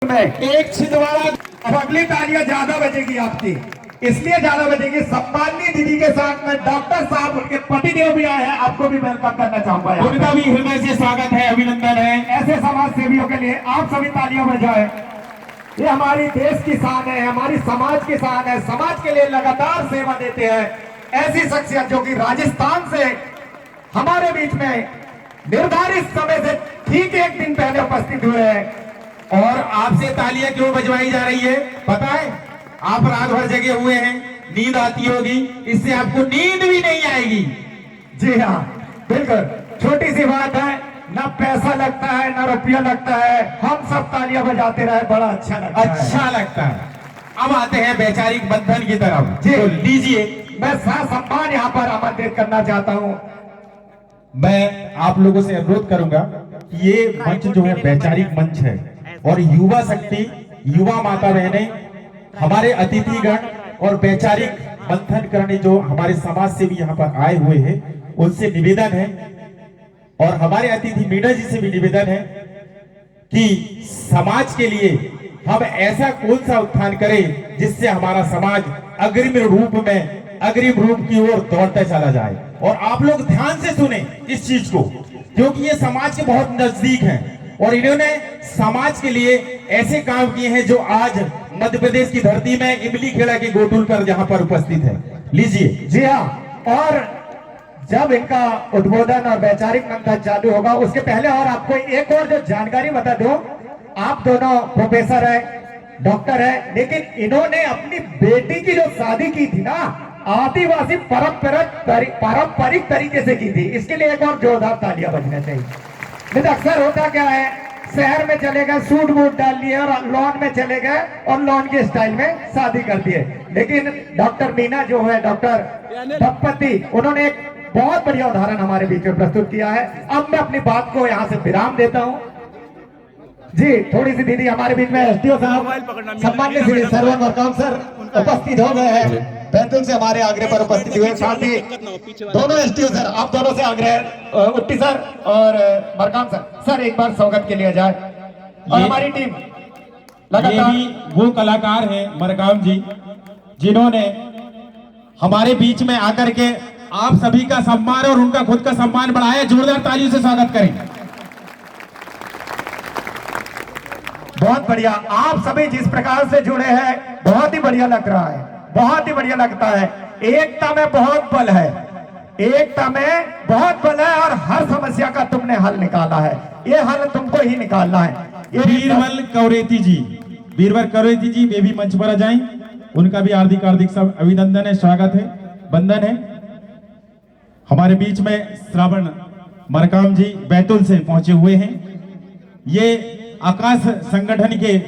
में एक छिंदवाड़ा। अब अगली तालियां ज्यादा बजेगी आपकी, इसलिए ज्यादा बजेगी। सम्माननीय दीदी के साथ में डॉक्टर साहब उनके पतिदेव भी आए हैं, आपको भी वेलकम करना चाहूंगा। उनका भी हृदय से स्वागत है, अभिनंदन है। ऐसे समाज सेवियों के लिए आप सभी तालियां बजाएं। ये हमारी देश की शान है, हमारी समाज की शान है। समाज के लिए लगातार सेवा देते हैं ऐसी शख्सियत जो कि राजस्थान से हमारे बीच में निर्धारित समय से ठीक एक दिन पहले उपस्थित हुए हैं। और आपसे तालियां क्यों बजवाई जा रही है पता है? आप रात भर जगे हुए हैं, नींद आती होगी, इससे आपको नींद भी नहीं आएगी। जी हाँ, बिल्कुल। छोटी सी बात है, ना पैसा लगता है ना रुपया लगता है, हम सब तालियां बजाते रहे, बड़ा अच्छा लगता है। अच्छा लगता है। अब आते हैं वैचारिक बंधन की तरफ। जी तो लीजिए, मैं सम्मान यहाँ पर आमंत्रित करना चाहता हूँ। मैं आप लोगों से अनुरोध करूंगा कि ये मंच जो है वैचारिक मंच है और युवा शक्ति, युवा माता बहने, हमारे अतिथिगण और वैचारिक मंथन करने जो हमारे समाज से भी यहाँ पर आए हुए हैं, उनसे निवेदन है और हमारे अतिथि मीना जी से भी निवेदन है कि समाज के लिए हम ऐसा कौन सा उत्थान करें जिससे हमारा समाज अग्रिम रूप की ओर दौड़ता चला जाए। और आप लोग ध्यान से सुने इस चीज को, क्योंकि ये समाज के बहुत नजदीक हैं और इन्होंने समाज के लिए ऐसे काम किए हैं जो आज मध्य प्रदेश की धरती में इमली खेड़ा के गोटुलकर जहां पर उपस्थित है। लीजिए। जी हाँ, और जब इनका उद्बोधन और वैचारिक मंथन चालू होगा उसके पहले और आपको एक और जो जानकारी बता दूं, आप दोनों प्रोफेसर है, डॉक्टर है, लेकिन इन्होंने अपनी बेटी की जो शादी की थी ना, आदिवासी पारंपरिक तरीके से की थी। इसके लिए एक और जोरदार तालियां बजना चाहिए। नहीं अक्सर होता क्या है, शहर में चले गए, सूट बूट डाल लिए और लॉन में चले गए और लॉन के स्टाइल में शादी कर दिए। लेकिन डॉक्टर मीना जो है, डॉक्टर दंपति, उन्होंने एक बहुत बढ़िया उदाहरण हमारे बीच में प्रस्तुत किया है। अब मैं अपनी बात को यहाँ से विराम देता हूँ। जी, थोड़ी सी दीदी हमारे बीच में एसडीओ साहब, सम्मान्य श्री सरवन मरकाम सर उपस्थित हो गए हैं, बैतूल से हमारे आग्रह पर उपस्थित हुए। साथ ही दोनों एसडीओ सर, आप दोनों से आग्रह, उट्टी सर और मरकाम सर एक बार स्वागत के लिए जाए। और हमारी टीम लगातार, ये भी वो कलाकार हैं मरकाम जी, जिन्होंने हमारे बीच में आकर के आप सभी का सम्मान और उनका खुद का सम्मान बढ़ाया। जोरदार तालियों से स्वागत करें। बहुत बढ़िया, आप सभी जिस प्रकार से जुड़े हैं बहुत ही बढ़िया लग रहा है, बहुत ही बढ़िया लगता है। एकता में बहुत बल है, एकता में बहुत बल है और हर समस्या का तुमने हल निकाला है, ये हल तुमको ही निकालना है। बीरबल कौरेती जी वे भी मंच पर आ जाएं, उनका भी हार्दिक सब अभिनंदन है, स्वागत है, वंदन है। हमारे बीच में श्रावण मरकाम जी बैतूल से पहुंचे हुए हैं, ये आकाश संगठन के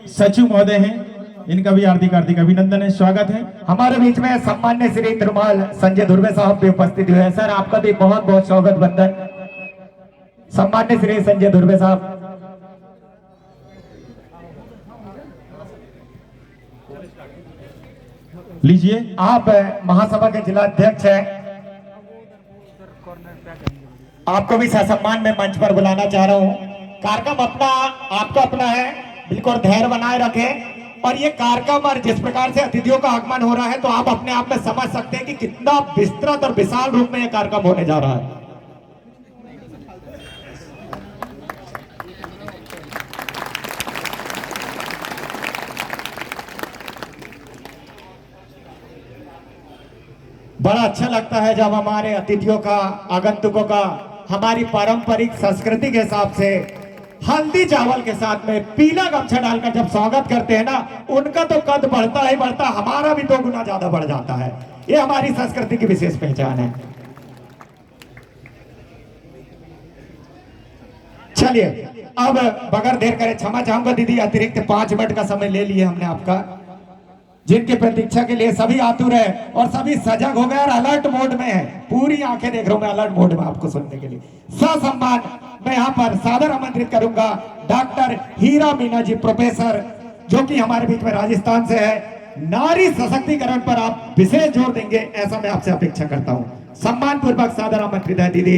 सचिव महोदय हैं, इनका भी हार्दिक अभिनंदन है, स्वागत है। हमारे बीच में सम्मान्य श्री तिरुमाल संजय धुर्वे साहब भी उपस्थित हुए हैं। सर आपका भी बहुत बहुत स्वागत, वंदन। सम्मान्य श्री संजय धुर्वे साहब, लीजिए। आप महासभा के जिला अध्यक्ष हैं, आपको भी ससम्मान में मंच पर बुलाना चाह रहा हूं। कार्यक्रम अपना आपका अपना है, बिल्कुल धैर्य बनाए रखें। और ये कार्यक्रम और जिस प्रकार से अतिथियों का आगमन हो रहा है, तो आप अपने आप में समझ सकते हैं कि कितना विस्तृत और विशाल रूप में यह कार्यक्रम होने जा रहा है। बड़ा अच्छा लगता है जब हमारे अतिथियों का, आगंतुकों का हमारी पारंपरिक संस्कृति के हिसाब से हल्दी चावल के साथ में पीला गमछा डालकर जब स्वागत करते हैं ना, उनका तो कद बढ़ता ही बढ़ता, हमारा भी 2 गुना ज्यादा बढ़ जाता है। ये हमारी संस्कृति की विशेष पहचान है। चलिए, अब बगैर देर करे क्षमा चाहूंगा दीदी, अतिरिक्त 5 मिनट का समय ले लिए हमने आपका, जिनके प्रतीक्षा के लिए सभी आतुर है और सभी सजग हो गए और अलर्ट मोड में है। पूरी आंखें देख रहा हूं मैं अलर्ट मोड में आपको सुनने के लिए। ससम्मान मैं यहाँ पर सादर आमंत्रित करूंगा डॉक्टर हीरा मीना जी, प्रोफेसर, जो कि हमारे बीच में राजस्थान से है। नारी सशक्तिकरण पर आप विशेष जोर देंगे ऐसा मैं आपसे अपेक्षा करता हूं। सम्मान पूर्वक सादर आमंत्रित है दीदी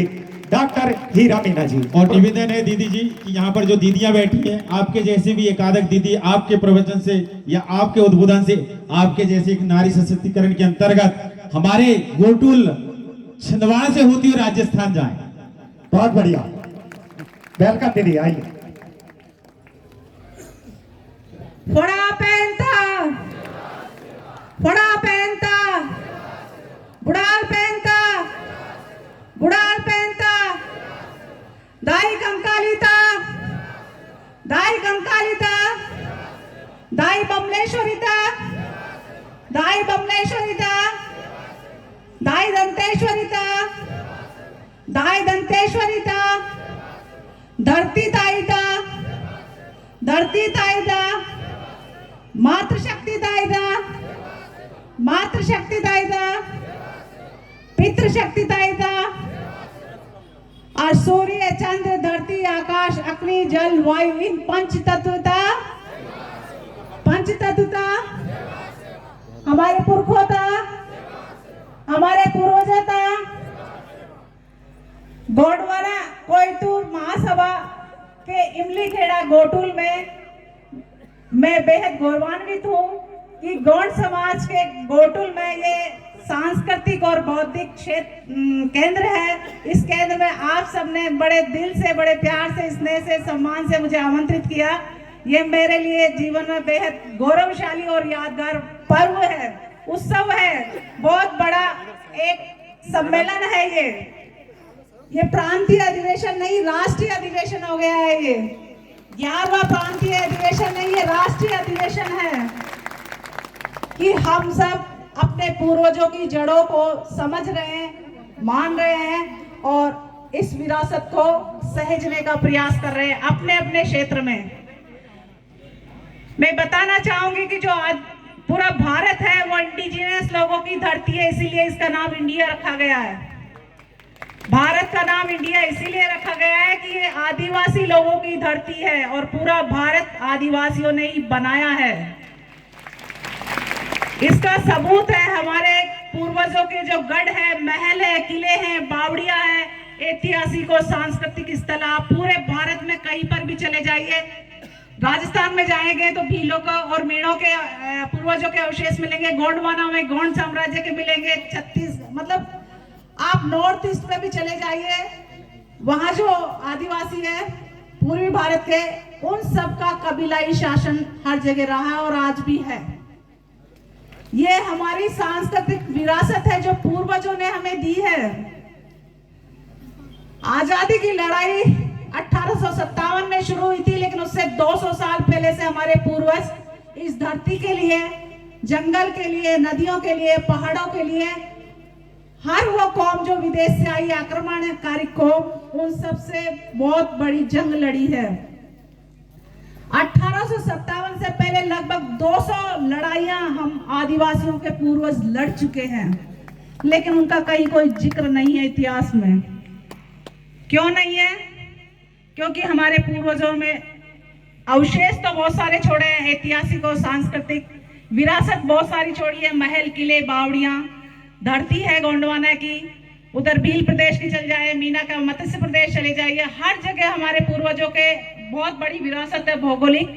डॉक्टर हीरा मीना जी। और निवेदन है दीदी जी कि यहाँ पर जो दीदियां बैठी हैं, आपके जैसे भी एकाधिक दीदी आपके प्रवचन से या आपके उद्बोधन से, आपके जैसे एक नारी सशक्तिकरण के अंतर्गत हमारे गोटुल छिंदवाड़ा से होती हुई राजस्थान जाए। बहुत बढ़िया, वेलकम दीदी, आइए। फोड़ा पहनता, फोड़ा पहनता, बुड़ाल पहनता, बुड़ाल पहनता, दाई कंकालिता, दाई कंकालिता, दाई बमलेश्वरिता, दाई बमलेश्वरिता, दाई दंतेश्वरिता, दाई दंतेश्वरिता, धरती ताईता, धरती ताईता, मातृशक्ति ताईता, मातृशक्ति ताईता, पितृशक्ति ताईता, और सूर्य चंद्र धरती आकाश अग्नि जल वायु इन पंच तत्वता, पंच तत्वता हमारे पुरखों था, हमारे पूर्वजों था। गोंडवाना कोयतूर महासभा के इमली खेड़ा गोटुल में मैं बेहद गौरवान्वित हूँ कि गोंड समाज के गोटुल में ये सांस्कृतिक और बौद्धिक क्षेत्र केंद्र है। इस केंद्र में आप सबने बड़े दिल से, बड़े प्यार से, स्नेह से, सम्मान से मुझे आमंत्रित किया। ये मेरे लिए जीवन में बेहद गौरवशाली और यादगार पर्व है, उत्सव है, बहुत बड़ा एक सम्मेलन है। ये प्रांतीय अधिवेशन नहीं, राष्ट्रीय अधिवेशन हो गया है। ये 11वां प्रांतीय अधिवेशन नहीं, ये राष्ट्रीय अधिवेशन है कि हम सब अपने पूर्वजों की जड़ों को समझ रहे हैं, मान रहे हैं और इस विरासत को सहेजने का प्रयास कर रहे हैं अपने अपने क्षेत्र में। मैं बताना चाहूंगी कि जो आज पूरा भारत है वो इंडिजिनस लोगों की धरती है, इसीलिए इसका नाम इंडिया रखा गया है। भारत का नाम इंडिया इसीलिए रखा गया है कि ये आदिवासी लोगों की धरती है और पूरा भारत आदिवासियों ने ही बनाया है। इसका सबूत है हमारे पूर्वजों के जो गढ़ है, महल है, किले हैं, बावड़ियां हैं, ऐतिहासिक और सांस्कृतिक स्थल। आप पूरे भारत में कहीं पर भी चले जाइए, राजस्थान में जाएंगे तो भीलों का और मीणों के पूर्वजों के अवशेष मिलेंगे, गोंडवाना में गोंड साम्राज्य के मिलेंगे, मतलब आप नॉर्थ ईस्ट में भी चले जाइए, वहां जो आदिवासी है पूर्वी भारत के, उन सब का कबीलाई शासन हर जगह रहा है और आज भी है। ये हमारी सांस्कृतिक विरासत है जो पूर्वजों ने हमें दी है। आजादी की लड़ाई 1857 में शुरू हुई थी, लेकिन उससे 200 साल पहले से हमारे पूर्वज इस धरती के लिए, जंगल के लिए, नदियों के लिए, पहाड़ों के लिए, हर वो कौम जो विदेश से आई आक्रमणकारी कौम, उन सब से बहुत बड़ी जंग लड़ी है। 1857 से पहले लगभग 200 लड़ाइयां हम आदिवासियों के पूर्वज लड़ चुके हैं, लेकिन उनका कहीं कोई जिक्र नहीं है इतिहास में। क्यों नहीं है? क्योंकि हमारे पूर्वजों में अवशेष तो बहुत सारे छोड़े हैं, ऐतिहासिक और सांस्कृतिक विरासत बहुत सारी छोड़ी है, महल, किले, बावड़ियां, धरती है गोंडवाना की, उधर भील प्रदेश की चल जाए, मीना का मत्स्य प्रदेश चले जाइए, हर जगह हमारे पूर्वजों के बहुत बड़ी विरासत है भौगोलिक,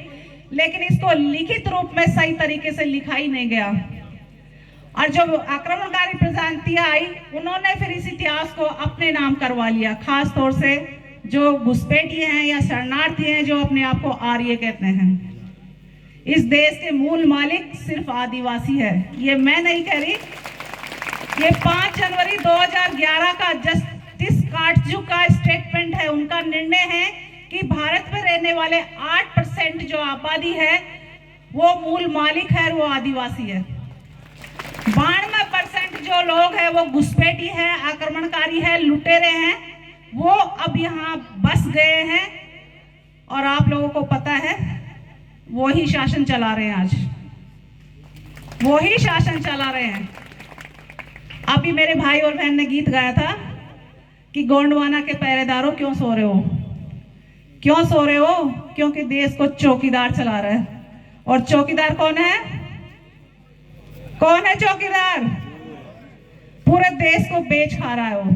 लेकिन इसको लिखित रूप में सही तरीके से लिखा ही नहीं गया। और जो आक्रमणकारी प्रजातियां आई, उन्होंने फिर इस इतिहास को अपने नाम करवा लिया, खास तौर से जो घुसपैठिए हैं या शरणार्थी हैं जो अपने आप को आर्य कहते हैं। इस देश के मूल मालिक सिर्फ आदिवासी है, ये मैं नहीं कह रही। ये 5 जनवरी 2011 का जस्टिस काटजू का स्टेटमेंट है, उनका निर्णय है कि भारत में रहने वाले 8% जो आबादी है वो मूल मालिक है, वो आदिवासी है। 92% जो लोग हैं वो घुसपैठी है, आक्रमणकारी है, लुटेरे हैं, वो अब यहाँ बस गए हैं और आप लोगों को पता है वो ही शासन चला रहे हैं। आज वो ही शासन चला रहे हैं। अभी मेरे भाई और बहन ने गीत गाया था कि गोंडवाना के पहरेदारों क्यों सो रहे हो, क्यों सो रहे हो? क्योंकि देश को चौकीदार चला रहा है। और चौकीदार कौन है? कौन है चौकीदार? पूरे देश को बेच खा रहा है वो।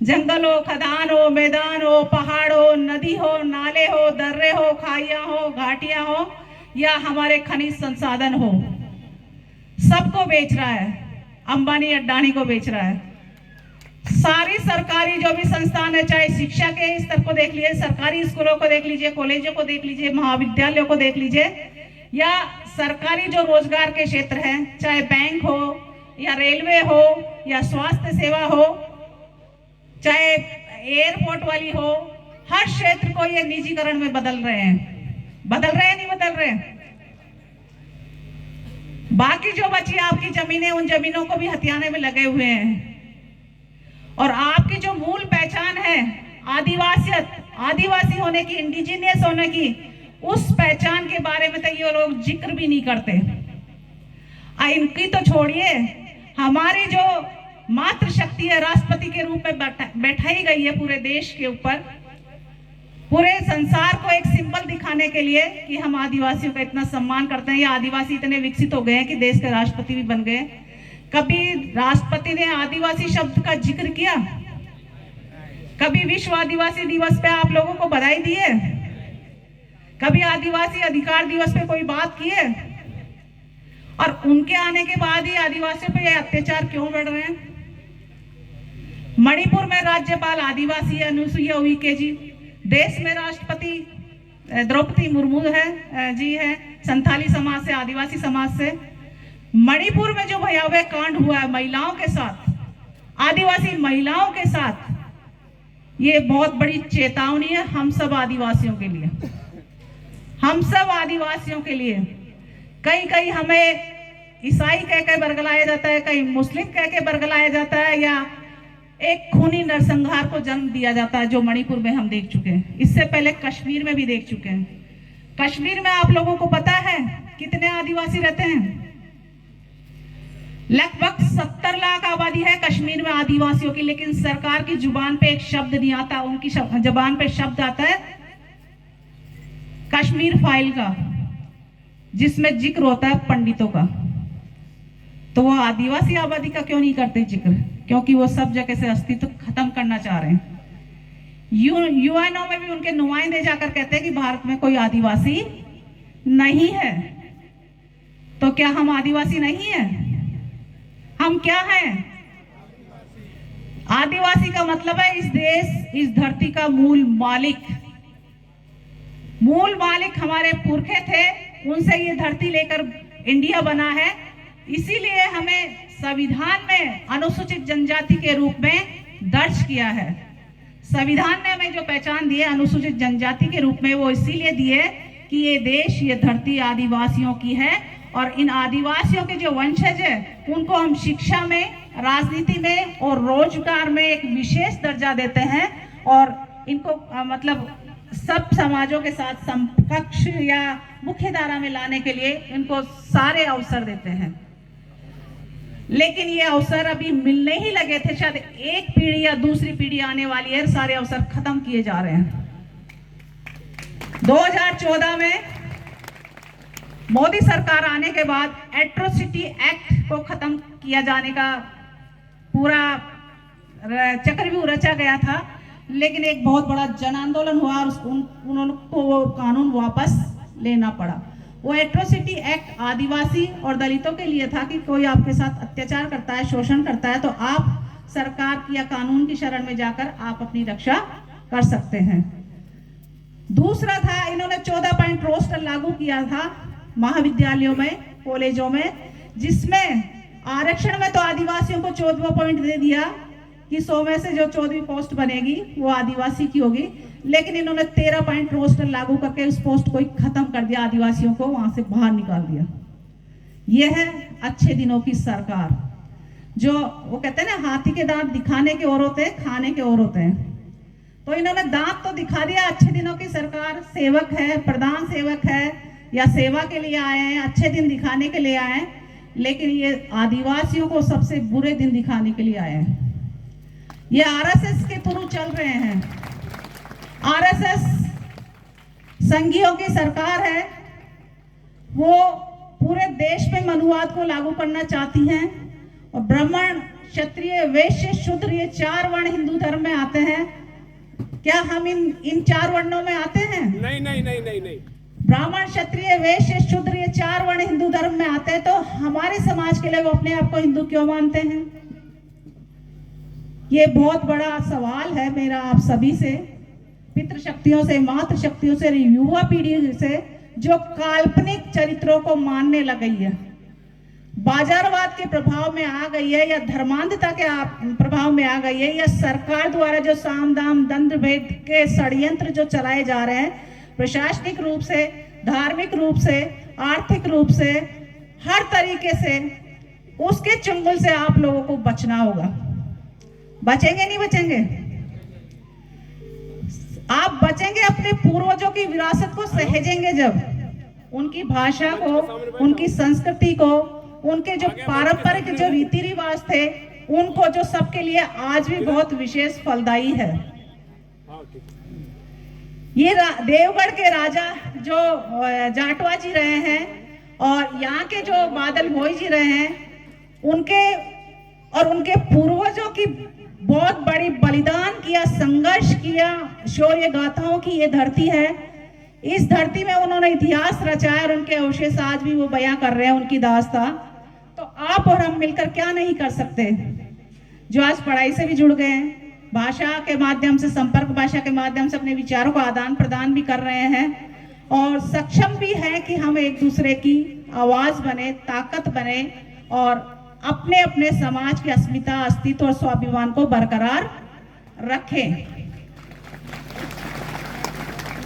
जंगल हो, खदान हो, मैदान हो, पहाड़ हो, नदी हो, नाले हो, दर्रे हो, खाइयां हो, घाटियां हो या हमारे खनिज संसाधन हो, सबको बेच रहा है। अंबानी अडानी को बेच रहा है। सारी सरकारी जो भी संस्थान है, चाहे शिक्षा के स्तर को देख लीजिए, सरकारी स्कूलों को देख लीजिए, कॉलेजों को देख लीजिए, महाविद्यालयों को देख लीजिए, या सरकारी जो रोजगार के क्षेत्र हैं, चाहे बैंक हो या रेलवे हो या स्वास्थ्य सेवा हो, चाहे एयरपोर्ट वाली हो, हर क्षेत्र को ये निजीकरण में बदल रहे हैं। बदल रहे हैं, नहीं बदल रहे हैं? बाकी जो बची आपकी जमीनें, उन जमीनों को भी हथियाने में लगे हुए हैं। और आपकी जो मूल पहचान है आदिवासियत, आदिवासी होने की, इंडिजिनियस होने की, उस पहचान के बारे में तो ये लोग जिक्र भी नहीं करते। इनकी तो छोड़िए, हमारी जो मातृशक्ति है, राष्ट्रपति के रूप में बैठाई गई है पूरे देश के ऊपर, पूरे संसार को एक सिंबल दिखाने के लिए कि हम आदिवासियों का इतना सम्मान करते हैं। ये आदिवासी इतने विकसित हो गए हैं कि देश के राष्ट्रपति भी बन गए। कभी राष्ट्रपति ने आदिवासी शब्द का जिक्र किया? कभी विश्व आदिवासी दिवस पे आप लोगों को बधाई दी है? कभी आदिवासी अधिकार दिवस पे कोई बात की है? और उनके आने के बाद ही आदिवासियों पे ये अत्याचार क्यों बढ़ रहे हैं? मणिपुर में राज्यपाल आदिवासी अनुसुईया उइके जी, देश में राष्ट्रपति द्रौपदी मुर्मू जी है, संथाली समाज से, आदिवासी समाज से। मणिपुर में जो भयावह कांड हुआ है महिलाओं के साथ, आदिवासी महिलाओं के साथ, ये बहुत बड़ी चेतावनी है हम सब आदिवासियों के लिए, हम सब आदिवासियों के लिए। कहीं हमें ईसाई कह के बरगलाया जाता है, कहीं मुस्लिम कह के बरगलाया जाता है, या एक खूनी नरसंहार को जन्म दिया जाता है, जो मणिपुर में हम देख चुके हैं। इससे पहले कश्मीर में भी देख चुके हैं। कश्मीर में आप लोगों को पता है कितने आदिवासी रहते हैं? लगभग 70 लाख आबादी है कश्मीर में आदिवासियों की, लेकिन सरकार की जुबान पे एक शब्द नहीं आता। उनकी जुबान पे शब्द आता है कश्मीर फाइल का, जिसमें जिक्र होता है पंडितों का। तो वो आदिवासी आबादी का क्यों नहीं करते जिक्र? क्योंकि वो सब जगह से अस्तित्व खत्म करना चाह रहे हैं। यूएनओ में भी उनके नुमाइंदे जाकर कहते हैं कि भारत में कोई आदिवासी नहीं है। तो क्या हम आदिवासी नहीं है? हम क्या हैं? आदिवासी का मतलब है इस देश, इस धरती का मूल मालिक। मूल मालिक हमारे पुरखे थे, उनसे ये धरती लेकर इंडिया बना है। इसीलिए हमें संविधान में अनुसूचित जनजाति के रूप में दर्ज किया है। संविधान ने हमें जो पहचान दी है अनुसूचित जनजाति के रूप में, वो इसीलिए दी है कि ये देश, ये धरती आदिवासियों की है। और इन आदिवासियों के जो वंशज है, उनको हम शिक्षा में, राजनीति में और रोजगार में एक विशेष दर्जा देते हैं। और इनको मतलब सब समाजों के साथ समकक्ष या मुख्य धारा में लाने के लिए इनको सारे अवसर देते हैं। लेकिन ये अवसर अभी मिलने ही लगे थे, शायद एक पीढ़ी या दूसरी पीढ़ी आने वाली है, सारे अवसर खत्म किए जा रहे हैं। 2014 में मोदी सरकार आने के बाद एट्रोसिटी एक्ट को खत्म किया जाने का पूरा चक्रव्यूह रचा गया था, लेकिन एक बहुत बड़ा जन आंदोलन हुआ और उनको वो कानून वापस लेना पड़ा। वो एट्रोसिटी एक्ट आदिवासी और दलितों के लिए था कि कोई आपके साथ अत्याचार करता है, शोषण करता है, तो आप सरकार की या कानून की शरण में जाकर आप अपनी रक्षा कर सकते हैं। दूसरा था, इन्होंने 14 पॉइंट रोस्टर लागू किया था महाविद्यालयों में, कॉलेजों में, जिसमें आरक्षण में तो आदिवासियों को 14वां पॉइंट दे दिया कि 100 में से जो 14वीं पोस्ट बनेगी वो आदिवासी की होगी। लेकिन इन्होंने 13 पॉइंट रोस्टर लागू करके उस पोस्ट को ही खत्म कर दिया, आदिवासियों को वहां से बाहर निकाल दिया। यह है अच्छे दिनों की सरकार। जो वो कहते हैं ना, हाथी के दांत दिखाने के और होते हैं, खाने के और होते हैं। तो इन्होंने दांत तो दिखा दिया। अच्छे दिनों की सरकार सेवक है, प्रधान सेवक है, या सेवा के लिए आए हैं, अच्छे दिन दिखाने के लिए आए हैं, लेकिन ये आदिवासियों को सबसे बुरे दिन दिखाने के लिए आए हैं। ये आरएसएस के थ्रू चल रहे हैं। आरएसएस संघियों की सरकार है, वो पूरे देश में मनुवाद को लागू करना चाहती हैं और ब्राह्मण क्षत्रिय वैश्य शूद्र ये 4 वर्ण हिंदू धर्म में आते हैं। क्या हम इन 4 वर्णों में आते हैं? नहीं नहीं नहीं नहीं नहीं। ब्राह्मण क्षत्रिय वैश्य शूद्र ये 4 वर्ण हिंदू धर्म में आते हैं, तो हमारे समाज के लिए वो अपने आप को हिंदू क्यों मानते हैं? ये बहुत बड़ा सवाल है मेरा आप सभी से, पितृशक्तियों से, मातृशक्तियों से, युवा पीढ़ी से जो काल्पनिक चरित्रों को मानने लग गई है, बाजारवाद के प्रभाव में आ गई है, या धर्मांधता के प्रभाव में आ गई है, या सरकार द्वारा जो साम दाम दंड भेद के षड्यंत्र जो चलाए जा रहे हैं, प्रशासनिक रूप से, धार्मिक रूप से, आर्थिक रूप से, हर तरीके से उसके चंगुल से आप लोगों को बचना होगा। बचेंगे नहीं बचेंगे? आप बचेंगे अपने पूर्वजों की विरासत को सहेजेंगे जब, उनकी भाषा को, उनकी संस्कृति को, उनके जो पारंपरिक जो रीति रिवाज थे उनको, जो सबके लिए आज भी बहुत विशेष फलदायी है। ये देवगढ़ के राजा जो जाटवा जी रहे हैं और यहाँ के जो बादल भोई जी रहे हैं, उनके और उनके पूर्वजों की बहुत बड़ी बलिदान किया, संघर्ष किया, शौर्य गाथाओं की ये धरती है। इस धरती में उन्होंने इतिहास रचाया और उनके अवशेष आज भी वो बयां कर रहे हैं उनकी दास्तां। तो आप और हम मिलकर क्या नहीं कर सकते, जो आज पढ़ाई से भी जुड़ गए हैं, भाषा के माध्यम से, संपर्क भाषा के माध्यम से अपने विचारों का आदान प्रदान भी कर रहे हैं और सक्षम भी हैं कि हम एक दूसरे की आवाज बने, ताकत बने और अपने अपने समाज की अस्मिता, अस्तित्व और स्वाभिमान को बरकरार रखें।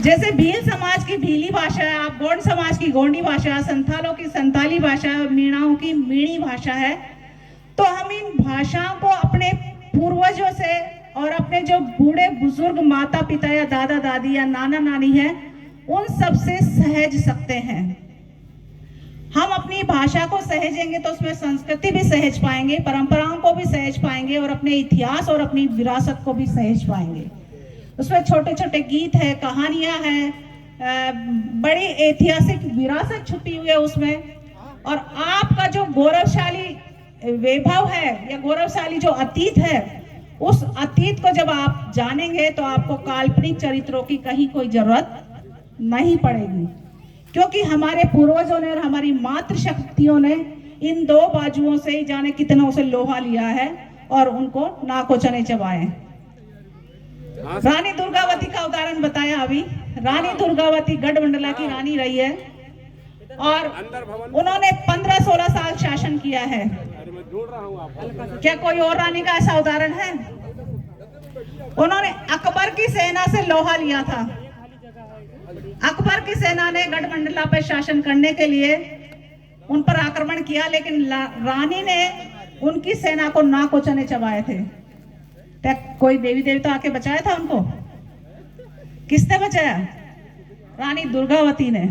जैसे भील समाज की भीली भाषा है, आप गोंड समाज की गोंडी भाषा, संथालों की संथाली भाषा, मीणाओं की मीणी भाषा है, तो हम इन भाषाओं को अपने पूर्वजों से और अपने जो बूढ़े बुजुर्ग माता पिता या दादा दादी या नाना नानी है उन सब से सहज सकते हैं। हम अपनी भाषा को सहेजेंगे तो उसमें संस्कृति भी सहज पाएंगे, परंपराओं को भी सहज पाएंगे और अपने इतिहास और अपनी विरासत को भी सहज पाएंगे। उसमें छोटे छोटे गीत है, कहानियां हैं, बड़ी ऐतिहासिक विरासत छुपी हुई है उसमें। और आपका जो गौरवशाली वैभव है या गौरवशाली जो अतीत है, उस अतीत को जब आप जानेंगे तो आपको काल्पनिक चरित्रों की कहीं कोई जरूरत नहीं पड़ेगी, क्योंकि हमारे पूर्वजों ने और हमारी मातृशक्तियों ने इन 2 बाजुओं से ही जाने कितनों से लोहा लिया है और उनको नाको चने चबाए। रानी दुर्गावती का उदाहरण बताया अभी। रानी दुर्गावती गढ़मंडला की रानी रही है और उन्होंने 15-16 साल शासन किया है। क्या कोई और रानी का ऐसा उदाहरण है? उन्होंने अकबर की सेना से लोहा लिया था। अकबर की सेना ने गढ़मंडला पर शासन करने के लिए उन पर आक्रमण किया, लेकिन रानी ने उनकी सेना को नाक चने चबाए थे। क्या कोई देवी देवता आके बचाया था उनको? किसने बचाया? रानी दुर्गावती ने।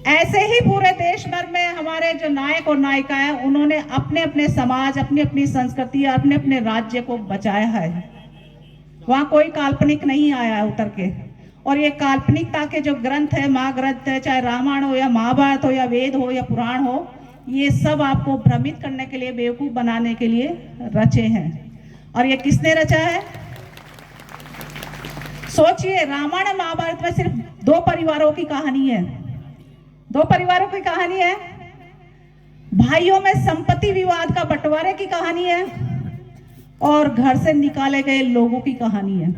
ऐसे ही पूरे देश भर में हमारे जो नायक और नायिका है, उन्होंने अपने अपने समाज, अपनी अपनी संस्कृति, अपने अपने राज्य को बचाया है। वहां कोई काल्पनिक नहीं आया है उतर के। और ये काल्पनिकता के जो ग्रंथ है, महाग्रंथ है, चाहे रामायण हो या महाभारत हो या वेद हो या पुराण हो, ये सब आपको भ्रमित करने के लिए, बेवकूफ बनाने के लिए रचे हैं। और ये किसने रचा है? सोचिए, रामायण और महाभारत में सिर्फ 2 परिवारों की कहानी है। 2 परिवारों की कहानी है। भाइयों में संपत्ति विवाद का बंटवारे की कहानी है और घर से निकाले गए लोगों की कहानी है।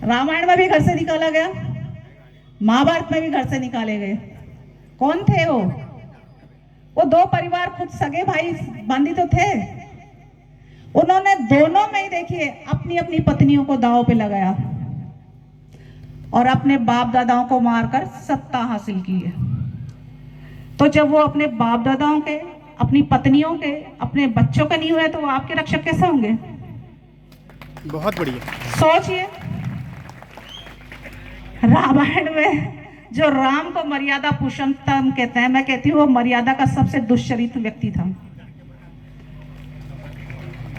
रामायण में भी घर से निकाला गया, महाभारत में भी घर से निकाले गए। कौन थे वो? 2 परिवार खुद सगे भाई बंदी तो थे। उन्होंने दोनों में ही देखिए अपनी अपनी पत्नियों को दांव पे लगाया और अपने बाप दादाओं को मारकर सत्ता हासिल की है। तो जब वो अपने बाप दादाओं के, अपनी पत्नियों के, अपने बच्चों के नहीं हुए तो वो आपके रक्षक कैसे होंगे? बहुत बढ़िया। सोचिए, रामायण में जो राम को मर्यादा पुरुषोत्तम कहते हैं, मैं कहती हूँ वो मर्यादा का सबसे दुष्चरित व्यक्ति था।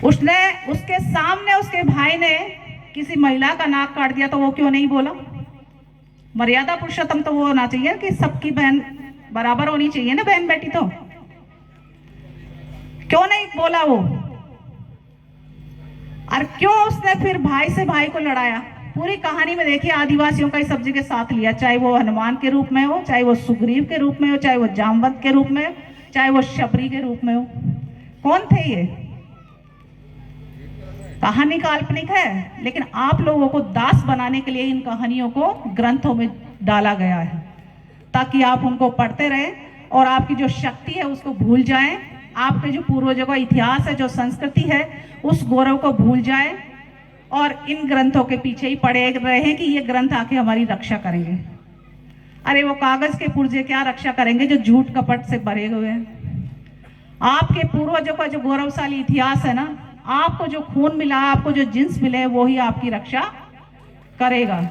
उसने, उसके सामने उसके भाई ने किसी महिला का नाक काट दिया तो वो क्यों नहीं बोला? मर्यादा पुरुषोत्तम तो वो होना चाहिए कि सबकी बहन बराबर होनी चाहिए ना, बहन बेटी। तो क्यों नहीं बोला वो? और क्यों उसने फिर भाई से भाई को लड़ाया? पूरी कहानी में देखिए, आदिवासियों का ही सब जगह साथ लिया, चाहे वो हनुमान के रूप में हो, चाहे वो सुग्रीव के रूप में हो, चाहे वो जामवंत के रूप में हो, चाहे वो शबरी के रूप में हो। कौन थे ये? कहानी काल्पनिक है, लेकिन आप लोगों को दास बनाने के लिए इन कहानियों को ग्रंथों में डाला गया है, ताकि आप उनको पढ़ते रहें और आपकी जो शक्ति है उसको भूल जाएं, आपके जो पूर्वजों का इतिहास है, जो संस्कृति है, उस गौरव को भूल जाएं और इन ग्रंथों के पीछे ही पड़े रहें कि ये ग्रंथ आके हमारी रक्षा करेंगे। अरे वो कागज के पुर्जे क्या रक्षा करेंगे जो झूठ कपट से भरे हुए हैं? आपके पूर्वजों का जो गौरवशाली इतिहास है ना, आपको जो खून मिला, आपको जो जिन्स मिले, वो ही आपकी रक्षा करेगा।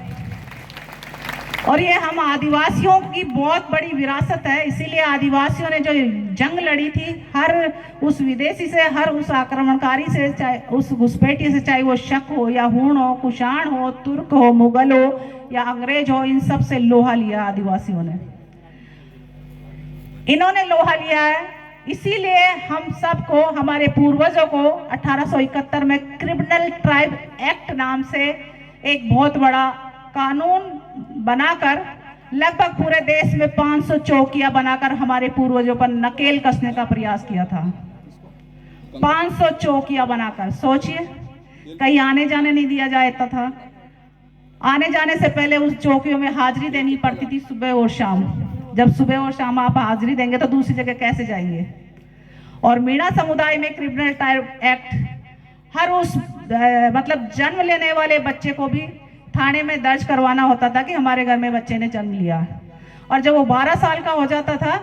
और ये हम आदिवासियों की बहुत बड़ी विरासत है। इसीलिए आदिवासियों ने जो जंग लड़ी थी, हर उस विदेशी से, हर उस आक्रमणकारी से, चाहे उस घुसपैठी से, चाहे वो शक हो या हूण हो, कुषाण हो, तुर्क हो, मुगल हो या अंग्रेज हो, इन सब से लोहा लिया आदिवासियों ने। इन्होंने लोहा लिया है, इसीलिए हम सबको, हमारे पूर्वजों को 1871 में क्रिमिनल ट्राइब एक्ट नाम से एक बहुत बड़ा कानून बनाकर लगभग पूरे देश में 500 चौकियां बनाकर हमारे पूर्वजों पर नकेल कसने का प्रयास किया था। 500 चौकियां बनाकर, सोचिए, कहीं आने जाने नहीं दिया जाता था। आने जाने से पहले उस चौकियों में हाजिरी देनी पड़ती थी सुबह और शाम। जब सुबह और शाम आप हाजिरी देंगे तो दूसरी जगह कैसे जाएंगे? और मीणा समुदाय में क्रिमिनल ट्राइब एक्ट हर उस मतलब जन्म लेने वाले बच्चे को भी थाने में दर्ज करवाना होता था कि हमारे घर में बच्चे ने जन्म लिया। और जब वो 12 साल का हो जाता था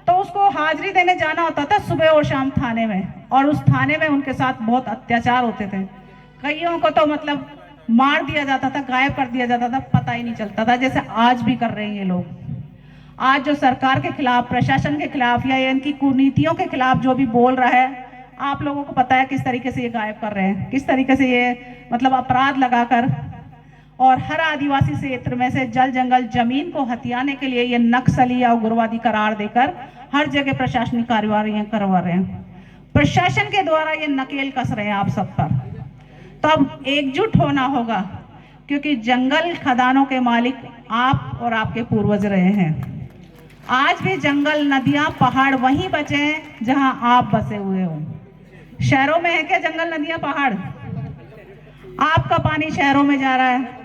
तो उसको हाजिरी देने जाना होता था सुबह और शाम थाने में, और उस थाने में उनके साथ बहुत अत्याचार होते थे। कईयों को तो मतलब मार दिया जाता था, गायब कर दिया जाता था, पता ही नहीं चलता था, जैसे आज भी कर रहे हैं ये लोग। आज जो सरकार के खिलाफ, प्रशासन के खिलाफ या इनकी कुनीतियों के खिलाफ जो भी बोल रहा है, आप लोगों को पता है किस तरीके से ये गायब कर रहे हैं, किस तरीके से ये मतलब अपराध लगाकर, और हर आदिवासी क्षेत्र में से जल जंगल जमीन को हथियाने के लिए ये नक्सली या उग्रवादी करार देकर हर जगह प्रशासनिक कार्रवाई करवा रहे हैं। प्रशासन के द्वारा ये नकेल कस रहे हैं आप सब पर। तो अब एकजुट होना होगा, क्योंकि जंगल खदानों के मालिक आप और आपके पूर्वज रहे हैं। आज भी जंगल, नदियां, पहाड़ वहीं बचे हैं जहां आप बसे हुए हो। शहरों में है क्या जंगल, नदियां, पहाड़? आपका पानी शहरों में जा रहा है,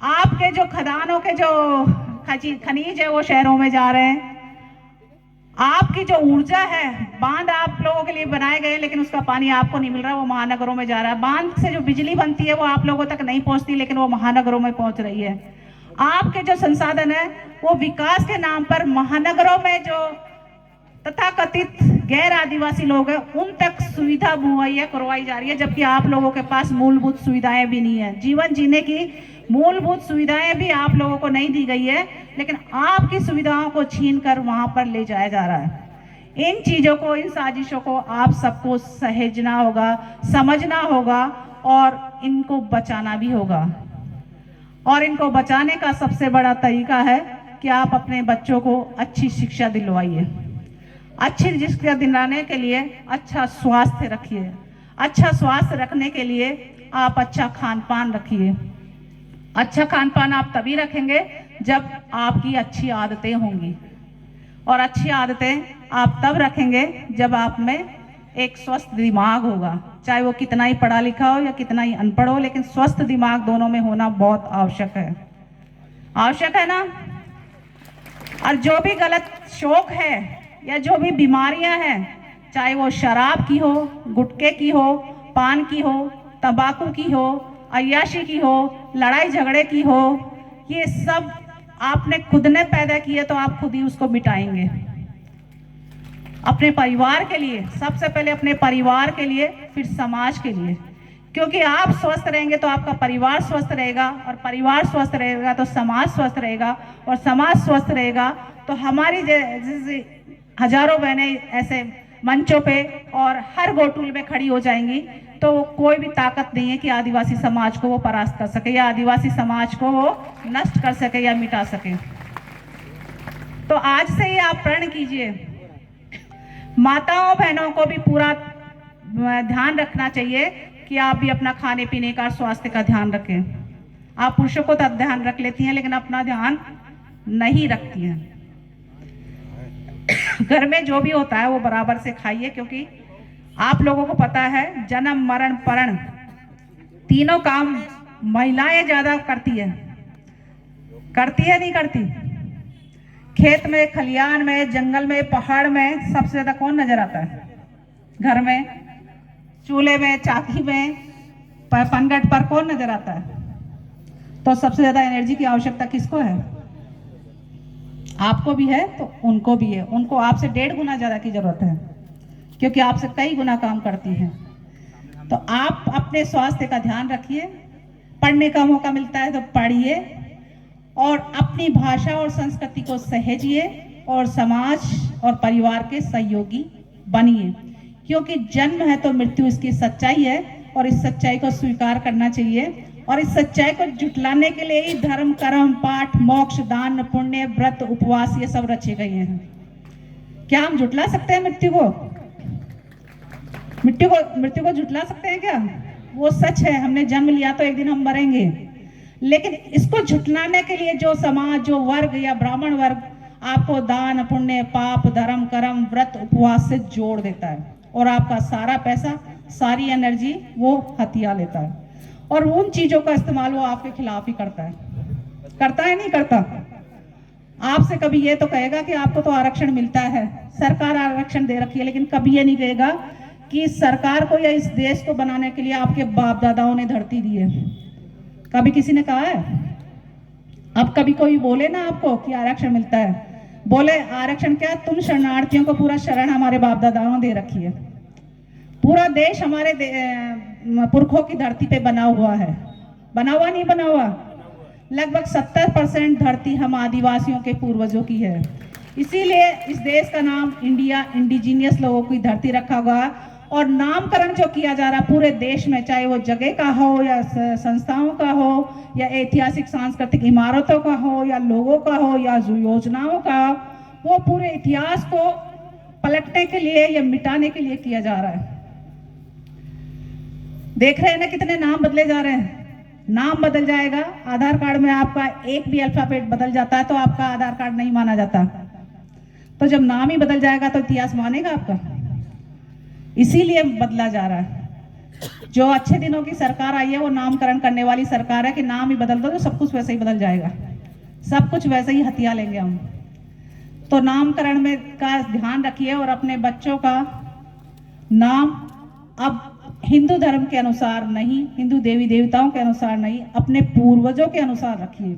आपके जो खदानों के जो खनिज है वो शहरों में जा रहे हैं। आपकी जो ऊर्जा है, बांध आप लोगों के लिए बनाए गए, लेकिन उसका पानी आपको नहीं मिल रहा, वो महानगरों में जा रहा है। बांध से जो बिजली बनती है वो आप लोगों तक नहीं पहुंचती, लेकिन वो महानगरों में पहुंच रही है। आपके जो संसाधन है वो विकास के नाम पर महानगरों में जो तथाकथित गैर आदिवासी लोग हैं उन तक सुविधा मुहैया करवाई जा रही है, जबकि आप लोगों के पास मूलभूत सुविधाएं भी नहीं है। जीवन जीने की मूलभूत सुविधाएं भी आप लोगों को नहीं दी गई है, लेकिन आपकी सुविधाओं को छीन कर वहां पर ले जाया जा रहा है। इन चीजों को, इन साजिशों को आप सबको सहेजना होगा, समझना होगा और इनको बचाना भी होगा। और इनको बचाने का सबसे बड़ा तरीका है कि आप अपने बच्चों को अच्छी शिक्षा दिलवाइए। अच्छी शिक्षा दिलाने के लिए अच्छा स्वास्थ्य रखिए। अच्छा स्वास्थ्य रखने के लिए आप अच्छा खान पान रखिए। अच्छा खान पान आप तभी रखेंगे जब आपकी अच्छी आदतें होंगी, और अच्छी आदतें आप तब रखेंगे जब आप में एक स्वस्थ दिमाग होगा। चाहे वो कितना ही पढ़ा लिखा हो या कितना ही अनपढ़ हो, लेकिन स्वस्थ दिमाग दोनों में होना बहुत आवश्यक है। आवश्यक है ना? और जो भी गलत शौक है या जो भी बीमारियां हैं, चाहे वो शराब की हो, गुटखे की हो, पान की हो, तंबाकू की हो, अय्याशी की हो, लड़ाई झगड़े की हो, ये सब आपने खुद ने पैदा किए तो आप खुद ही उसको मिटाएंगे। अपने परिवार के लिए, सबसे पहले अपने परिवार के लिए, फिर समाज के लिए, क्योंकि आप स्वस्थ रहेंगे तो आपका परिवार स्वस्थ रहेगा, और परिवार स्वस्थ रहेगा तो समाज स्वस्थ रहेगा, और समाज स्वस्थ रहेगा तो हमारी जैसे हजारों बहनें ऐसे मंचों पे और हर गोटुल में खड़ी हो जाएंगी, तो कोई भी ताकत नहीं है कि आदिवासी समाज को वो परास्त कर सके या आदिवासी समाज को वो नष्ट कर सके या मिटा सके। तो आज से ही आप प्रण कीजिए, माताओं बहनों को भी पूरा ध्यान रखना चाहिए कि आप भी अपना खाने पीने का, स्वास्थ्य का ध्यान रखें। आप पुरुषों को तो ध्यान रख लेती हैं लेकिन अपना ध्यान नहीं रखती हैं। घर में जो भी होता है वो बराबर से खाइए, क्योंकि आप लोगों को पता है जन्म मरण परण तीनों काम महिलाएं ज्यादा करती है नहीं करती? खेत में, खलियान में, जंगल में, पहाड़ में सबसे ज्यादा कौन नजर आता है? घर में, चूल्हे में, चाकी में, पनघट पर कौन नजर आता है? तो सबसे ज्यादा एनर्जी की आवश्यकता किसको है? आपको भी है तो उनको भी है। उनको आपसे 1.5 गुना ज्यादा की जरूरत है, क्योंकि आपसे कई गुना काम करती है। तो आप अपने स्वास्थ्य का ध्यान रखिए, पढ़ने का मौका मिलता है तो पढ़िए, और अपनी भाषा और संस्कृति को सहेजिए, और समाज और परिवार के सहयोगी बनिए, क्योंकि जन्म है तो मृत्यु इसकी सच्चाई है, और इस सच्चाई को स्वीकार करना चाहिए। और इस सच्चाई को जुटलाने के लिए ही धर्म, कर्म, पाठ, मोक्ष, दान, पुण्य, व्रत, उपवास ये सब रचे गए हैं। क्या हम जुटला सकते हैं मृत्यु को? मृत्यु को जुटला सकते हैं क्या? वो सच है, हमने जन्म लिया तो एक दिन हम मरेंगे, लेकिन इसको झुटलाने के लिए जो समाज, जो वर्ग या ब्राह्मण वर्ग आपको दान, पुण्य, पाप, धर्म, कर्म, व्रत, उपवास से जोड़ देता है, और आपका सारा पैसा, सारी एनर्जी वो हथिया लेता है, और उन चीजों का इस्तेमाल वो आपके खिलाफ ही करता है नहीं करता? आपसे कभी ये तो कहेगा कि आपको तो आरक्षण मिलता है, सरकार आरक्षण दे रखी है, लेकिन कभी ये नहीं कहेगा कि सरकार को या इस देश को बनाने के लिए आपके बाप दादाओं ने धरती दी है। कभी किसी ने कहा है? अब कभी कोई बोले ना आपको कि आरक्षण मिलता है, बोले आरक्षण क्या, तुम शरणार्थियों को पूरा शरण हमारे बाप दादाओं ने दे रखी है। पूरा देश हमारे पुरखों की धरती पे बना हुआ है। बना हुआ नहीं बना हुआ? लगभग 70% धरती हम आदिवासियों के पूर्वजों की है। इसीलिए इस देश का नाम इंडिया, इंडिजीनियस लोगों की धरती रखा हुआ, और नामकरण जो किया जा रहा पूरे देश में, चाहे वो जगह का हो या संस्थाओं का हो या ऐतिहासिक सांस्कृतिक इमारतों का हो या लोगों का हो या योजनाओं का, वो पूरे इतिहास को पलटने के लिए या मिटाने के लिए किया जा रहा है। देख रहे हैं ना कितने नाम बदले जा रहे हैं। नाम बदल जाएगा, आधार कार्ड में आपका एक भी अल्फाबेट बदल जाता है तो आपका आधार कार्ड नहीं माना जाता। तो जब नाम ही बदल जाएगा तो इतिहास मानेगा आपका? इसीलिए बदला जा रहा है। जो अच्छे दिनों की सरकार आई है वो नामकरण करने वाली सरकार है कि नाम ही बदल दो तो सब कुछ वैसे ही बदल जाएगा, सब कुछ वैसे ही हथिया लेंगे हम। तो नामकरण में का ध्यान रखिए, और अपने बच्चों का नाम अब हिंदू धर्म के अनुसार नहीं, हिंदू देवी देवताओं के अनुसार नहीं, अपने पूर्वजों के अनुसार रखिए,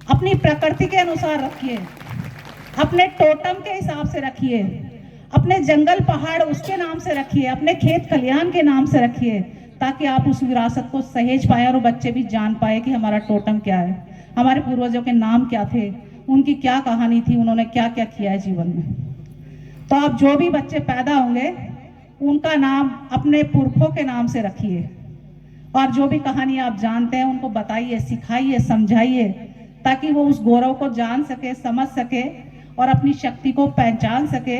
अपनी प्रकृति के अनुसार रखिए, अपने टोटम के हिसाब से रखिए, अपने जंगल पहाड़ उसके नाम से रखिए, अपने खेत खलियान के नाम से रखिए, ताकि आप उस विरासत को सहेज पाए और बच्चे भी जान पाए कि हमारा टोटम क्या है, हमारे पूर्वजों के नाम क्या थे, उनकी क्या कहानी थी, उन्होंने क्या क्या किया है जीवन में। तो आप जो भी बच्चे पैदा होंगे उनका नाम अपने पुरखों के नाम से रखिए, और जो भी कहानी आप जानते हैं उनको बताइए, सिखाइए, समझाइए, ताकि वो उस गौरव को जान सके, समझ सके और अपनी शक्ति को पहचान सके।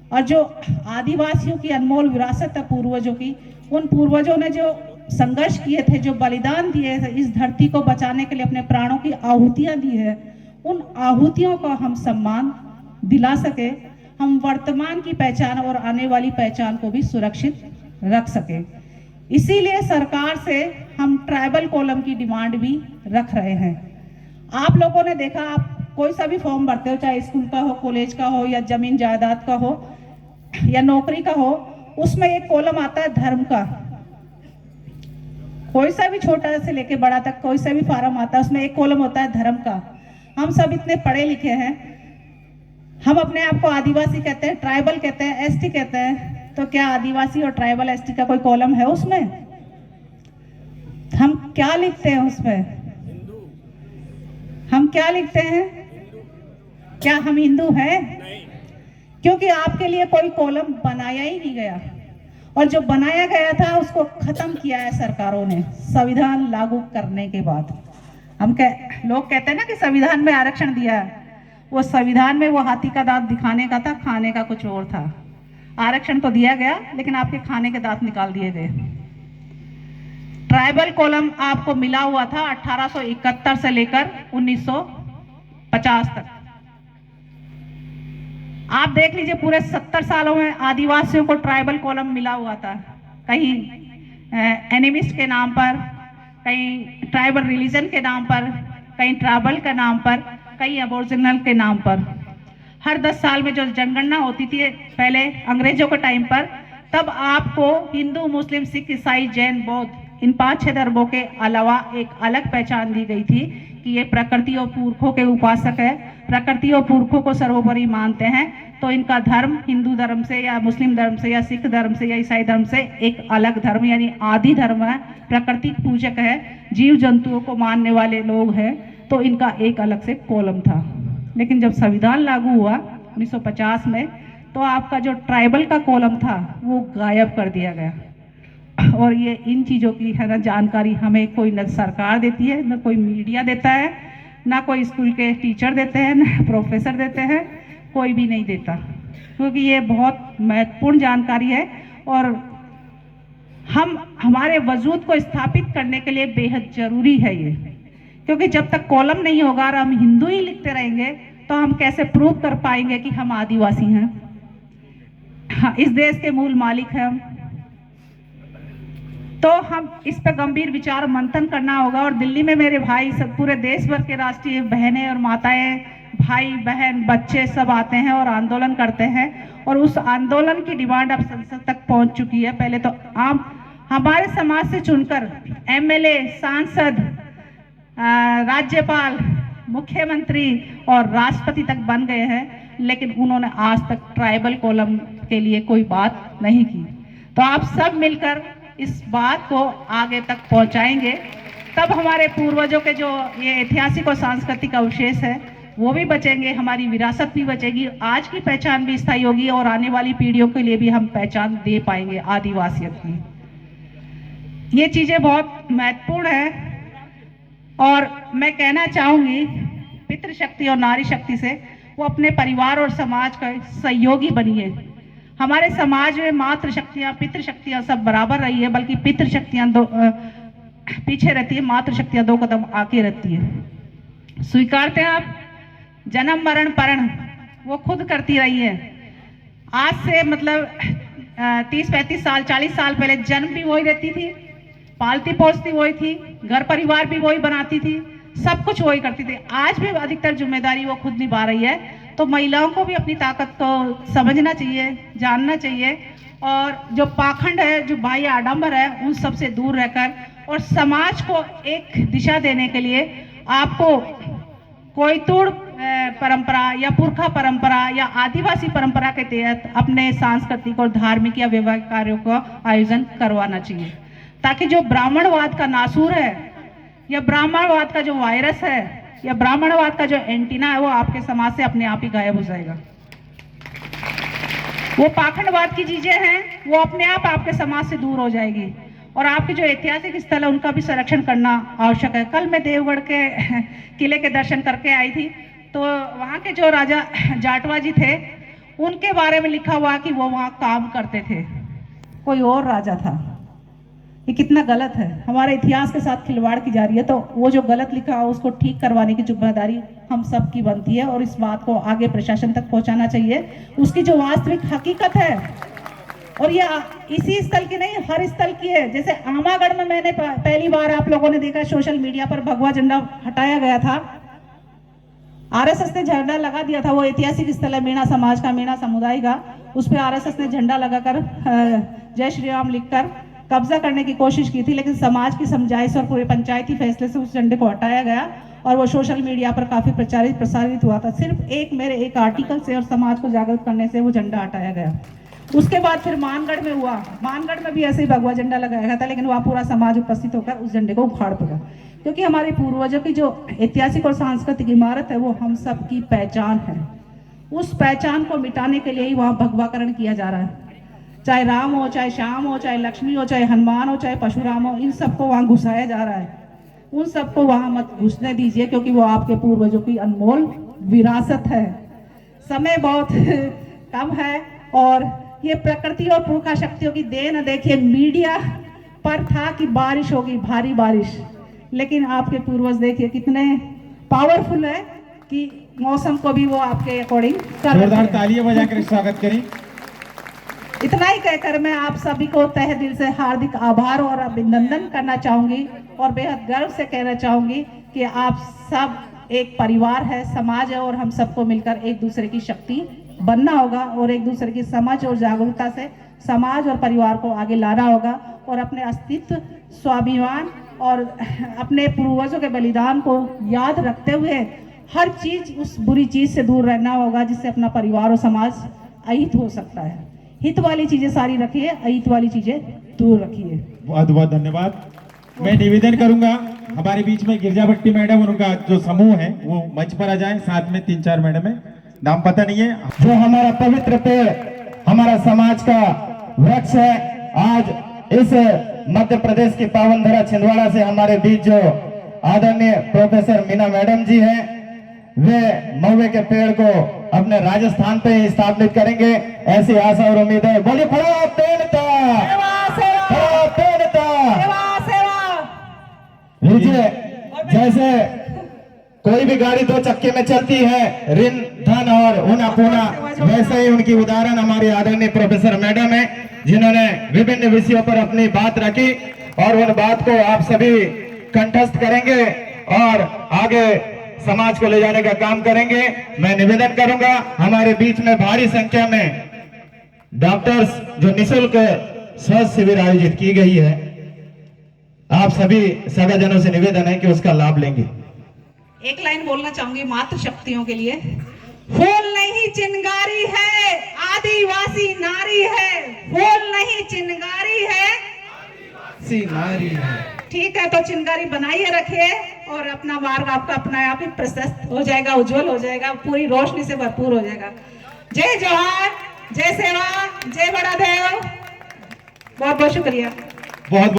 और जो आदिवासियों की अनमोल विरासत है पूर्वजों की, उन पूर्वजों ने जो संघर्ष किए थे, जो बलिदान दिए थे, इस धरती को बचाने के लिए अपने प्राणों की आहुतियां दी है, उन आहुतियों को हम सम्मान दिला सके, हम वर्तमान की पहचान और आने वाली पहचान को भी सुरक्षित रख सके। इसीलिए सरकार से हम ट्राइबल कॉलम की डिमांड भी रख रहे हैं। आप लोगों ने देखा, आप कोई सा भी फॉर्म भरते हो, चाहे स्कूल का हो, कॉलेज का हो या जमीन जायदाद का हो या नौकरी का हो, उसमें एक कॉलम आता है धर्म का। कोई सा भी छोटा से लेके बड़ा तक कोई सा भी फॉर्म आता है, उसमें एक कॉलम होता है धर्म का। हम सब इतने पढ़े लिखे हैं, हम अपने आप को आदिवासी कहते हैं, ट्राइबल कहते हैं, एसटी कहते हैं, तो क्या आदिवासी और ट्राइबल एसटी का कोई कॉलम है उसमें? हम क्या लिखते हैं उसमें? हम क्या लिखते हैं? क्या हम हिंदू हैं? क्योंकि आपके लिए कोई कॉलम बनाया ही नहीं गया, और जो बनाया गया था उसको खत्म किया है सरकारों ने संविधान लागू करने के बाद। लोग कहते हैं ना कि संविधान में आरक्षण दिया है, वो संविधान में वो हाथी का दांत दिखाने का था, खाने का कुछ और था। आरक्षण तो दिया गया, लेकिन आपके खाने के दांत निकाल दिए गए। ट्राइबल कॉलम आपको मिला हुआ था 1871 से लेकर 1950 तक। आप देख लीजिए पूरे 70 सालों में आदिवासियों को ट्राइबल कॉलम मिला हुआ था। कहीं एनिमिस्ट के नाम पर, कहीं ट्राइबल रिलीजन के नाम पर, कहीं ट्राइबल के नाम पर, कहीं अबोरिजिनल के नाम पर। हर 10 साल में जो जनगणना होती थी पहले अंग्रेजों के टाइम पर, तब आपको हिंदू, मुस्लिम, सिख, ईसाई, जैन, बौद्ध, इन 5-6 धर्मों के अलावा एक अलग पहचान दी गई थी कि ये प्रकृति और पुरखों के उपासक है, प्रकृति और पुरखों को सर्वोपरि मानते हैं। तो इनका धर्म हिंदू धर्म से या मुस्लिम धर्म से या सिख धर्म से या ईसाई धर्म से एक अलग धर्म यानी आदि धर्म है, प्रकृति पूजक है, जीव जंतुओं को मानने वाले लोग हैं, तो इनका एक अलग से कॉलम था। लेकिन जब संविधान लागू हुआ 1950 में, तो आपका जो ट्राइबल का कॉलम था वो गायब कर दिया गया। और ये इन चीज़ों की है ना जानकारी हमें कोई न सरकार देती है, न कोई मीडिया देता है, ना कोई स्कूल के टीचर देते हैं, न प्रोफेसर देते हैं, कोई भी नहीं देता, क्योंकि ये बहुत महत्वपूर्ण जानकारी है और हमारे वजूद को स्थापित करने के लिए बेहद जरूरी है ये। क्योंकि जब तक कॉलम नहीं होगा और हम हिंदू ही लिखते रहेंगे तो हम कैसे प्रूव कर पाएंगे कि हम आदिवासी हैं। हाँ, इस देश के मूल मालिक हैं हम। तो हम इस पर गंभीर विचार मंथन करना होगा। और दिल्ली में मेरे भाई सब, पूरे देश भर के राष्ट्रीय बहनें और माताएं, भाई बहन, बच्चे सब आते हैं और आंदोलन करते हैं। और उस आंदोलन की डिमांड अब संसद तक पहुंच चुकी है। पहले तो आम हमारे समाज से चुनकर एमएलए, सांसद, राज्यपाल, मुख्यमंत्री और राष्ट्रपति तक बन गए हैं, लेकिन उन्होंने आज तक ट्राइबल कॉलम के लिए कोई बात नहीं की। तो आप सब मिलकर इस बात को आगे तक पहुंचाएंगे, तब हमारे पूर्वजों के जो ये ऐतिहासिक और सांस्कृतिक अवशेष है वो भी बचेंगे, हमारी विरासत भी बचेगी, आज की पहचान भी स्थायी होगी और आने वाली पीढ़ियों के लिए भी हम पहचान दे पाएंगे आदिवासियों की। ये चीजें बहुत महत्वपूर्ण है। और मैं कहना चाहूंगी पितृशक्ति और नारी शक्ति से, वो अपने परिवार और समाज का सहयोगी बनिए। हमारे समाज में मातृशक्तियां, पितृशक्तियां सब बराबर रही है, बल्कि पितृशक्तियां पीछे रहती है, मातृशक्तियां 2 कदम आगे रहती है। स्वीकारते हैं आप, जन्म मरण परण वो खुद करती रही है। आज से मतलब 30-35 साल, 40 साल पहले जन्म भी वही देती थी, पालती पोसती वही थी, घर परिवार भी वही बनाती थी, सब कुछ वही करती थी। आज भी अधिकतर जिम्मेदारी वो खुद निभा रही है। तो महिलाओं को भी अपनी ताकत को समझना चाहिए, जानना चाहिए, और जो पाखंड है, जो बाह्य आडंबर है, उन सब से दूर रहकर और समाज को एक दिशा देने के लिए आपको कोई तोड़ परंपरा या पुरखा परंपरा या आदिवासी परंपरा के तहत अपने सांस्कृतिक और धार्मिक या वैवाहिक कार्यों का आयोजन करवाना चाहिए, ताकि जो ब्राह्मणवाद का नासूर है या ब्राह्मणवाद का जो वायरस है या ब्राह्मणवाद का जो एंटीना है, वो आपके समाज से अपने आप ही गायब हो जाएगा। वो पाखंडवाद की चीजें हैं, वो अपने आप आपके समाज से दूर हो जाएगी। और आपके जो ऐतिहासिक स्थल है उनका भी संरक्षण करना आवश्यक है। कल मैं देवगढ़ के किले के दर्शन करके आई थी, तो वहाँ के जो राजा जाटवा जी थे, उनके बारे में लिखा हुआ कि वो वहाँ काम करते थे, कोई और राजा था। ये कितना गलत है, हमारे इतिहास के साथ खिलवाड़ की जा रही है। तो वो जो गलत लिखा है उसको ठीक करवाने की जिम्मेदारी हम सब की बनती है और इस बात को आगे प्रशासन तक पहुंचाना चाहिए, उसकी जो वास्तविक हकीकत है। और ये इसी स्थल की नहीं, हर स्थल की है। जैसे आमागढ़ में मैंने पहली बार, आप लोगों ने देखा सोशल मीडिया पर, भगवा झंडा हटाया गया था, आरएसएस ने झंडा लगा दिया था। वो ऐतिहासिक स्थल है मीणा समाज का, मीणा समुदाय का, उस पर आरएसएस ने झंडा लगाकर जय श्री राम लिखकर कब्जा करने की कोशिश की थी, लेकिन समाज की समझाइश और पूरे पंचायती फैसले से उस झंडे को हटाया गया और वो सोशल मीडिया पर काफी प्रसारित हुआ था। सिर्फ मेरे एक आर्टिकल से और समाज को जागरूक करने से वो झंडा हटाया गया। उसके बाद फिर मानगढ़ में हुआ, मानगढ़ में भी ऐसे ही भगवा झंडा लगाया गया था, लेकिन वहाँ पूरा समाज उपस्थित होकर उस झंडे को उखाड़ पड़ा, क्योंकि हमारे पूर्वजों की जो ऐतिहासिक और सांस्कृतिक इमारत है वो हम सब की पहचान है। उस पहचान को मिटाने के लिए ही वहाँ भगवाकरण किया जा रहा है। चाहे राम हो, चाहे श्याम हो, चाहे लक्ष्मी हो, चाहे हनुमान हो, चाहे परशुराम हो, इन सबको वहाँ घुसाया जा रहा है। उन सबको वहाँ मत घुसने दीजिए, क्योंकि वो आपके पूर्वजों की अनमोल विरासत है। समय बहुत कम है और ये प्रकृति और पुरखा शक्तियों की देन है। देखिए मीडिया पर था कि बारिश होगी, भारी बारिश, लेकिन आपके पूर्वज देखिए कितने पावरफुल है कि मौसम को भी वो आपके अकॉर्डिंग कर जोरदार रहे हैं। तालियां बजाकर स्वागत करें। इतना ही कहकर मैं आप सभी को तहे दिल से हार्दिक आभार और अभिनंदन करना चाहूंगी और बेहद गर्व से कहना चाहूंगी कि आप सब एक परिवार है, समाज है, और हम सबको मिलकर एक दूसरे की शक्ति बनना होगा और एक दूसरे की समझ और जागरूकता से समाज और परिवार को आगे लाना होगा और अपने अस्तित्व, स्वाभिमान और अपने पूर्वजों के बलिदान को याद रखते हुए हर चीज, उस बुरी चीज से दूर रहना होगा जिससे अपना परिवार और समाज अहित हो सकता है। हित वाली चीजें सारी रखिए, अहित वाली चीजें दूर रखिए। बहुत बहुत धन्यवाद। मैं निवेदन करूंगा हमारे बीच में गिरजा भट्टी मैडम और उनका जो समूह है वो मंच पर आ जाए। साथ में 3-4 मैडम है, नाम पता नहीं है। जो हमारा पवित्र पेड़, हमारा समाज का वृक्ष है, आज इस मध्य प्रदेश की पावन धरा छिंदवाड़ा से हमारे बीच जो आदरणीय प्रोफेसर मीना मैडम जी हैं, वे महुए के पेड़ को अपने राजस्थान पे ही स्थापित करेंगे, ऐसी आशा और उम्मीद है। बोलिए खड़ा पेड़ता, खड़ा पेड़ता। लीजिए, जैसे कोई भी गाड़ी 2 चक्के में चलती है, ऋण धन और ऊना पूना, वैसे ही उनकी उदाहरण हमारी आदरणीय प्रोफेसर मैडम है, जिन्होंने विभिन्न विषयों पर अपनी बात रखी और उन बात को आप सभी कंठस्थ करेंगे और आगे समाज को ले जाने का काम करेंगे। मैं निवेदन करूंगा, हमारे बीच में भारी संख्या में डॉक्टर्स जो निःशुल्क स्वास्थ्य शिविर आयोजित की गई है, आप सभी सगाजनों से निवेदन है कि उसका लाभ लेंगे। एक लाइन बोलना चाहूंगी मातृ शक्तियों के लिए। फूल नहीं चिंगारी है, आदिवासी नारी है। फूल नहीं चिंगारी है, सी नारी है। ठीक है, तो चिंगारी बनाइए रखिए और अपना मार्ग आपका अपना आप ही प्रशस्त हो जाएगा, उज्जवल हो जाएगा, पूरी रोशनी से भरपूर हो जाएगा। जय जवान, जय सेवा, जय बड़ा देव। बहुत बहुत शुक्रिया। बहुत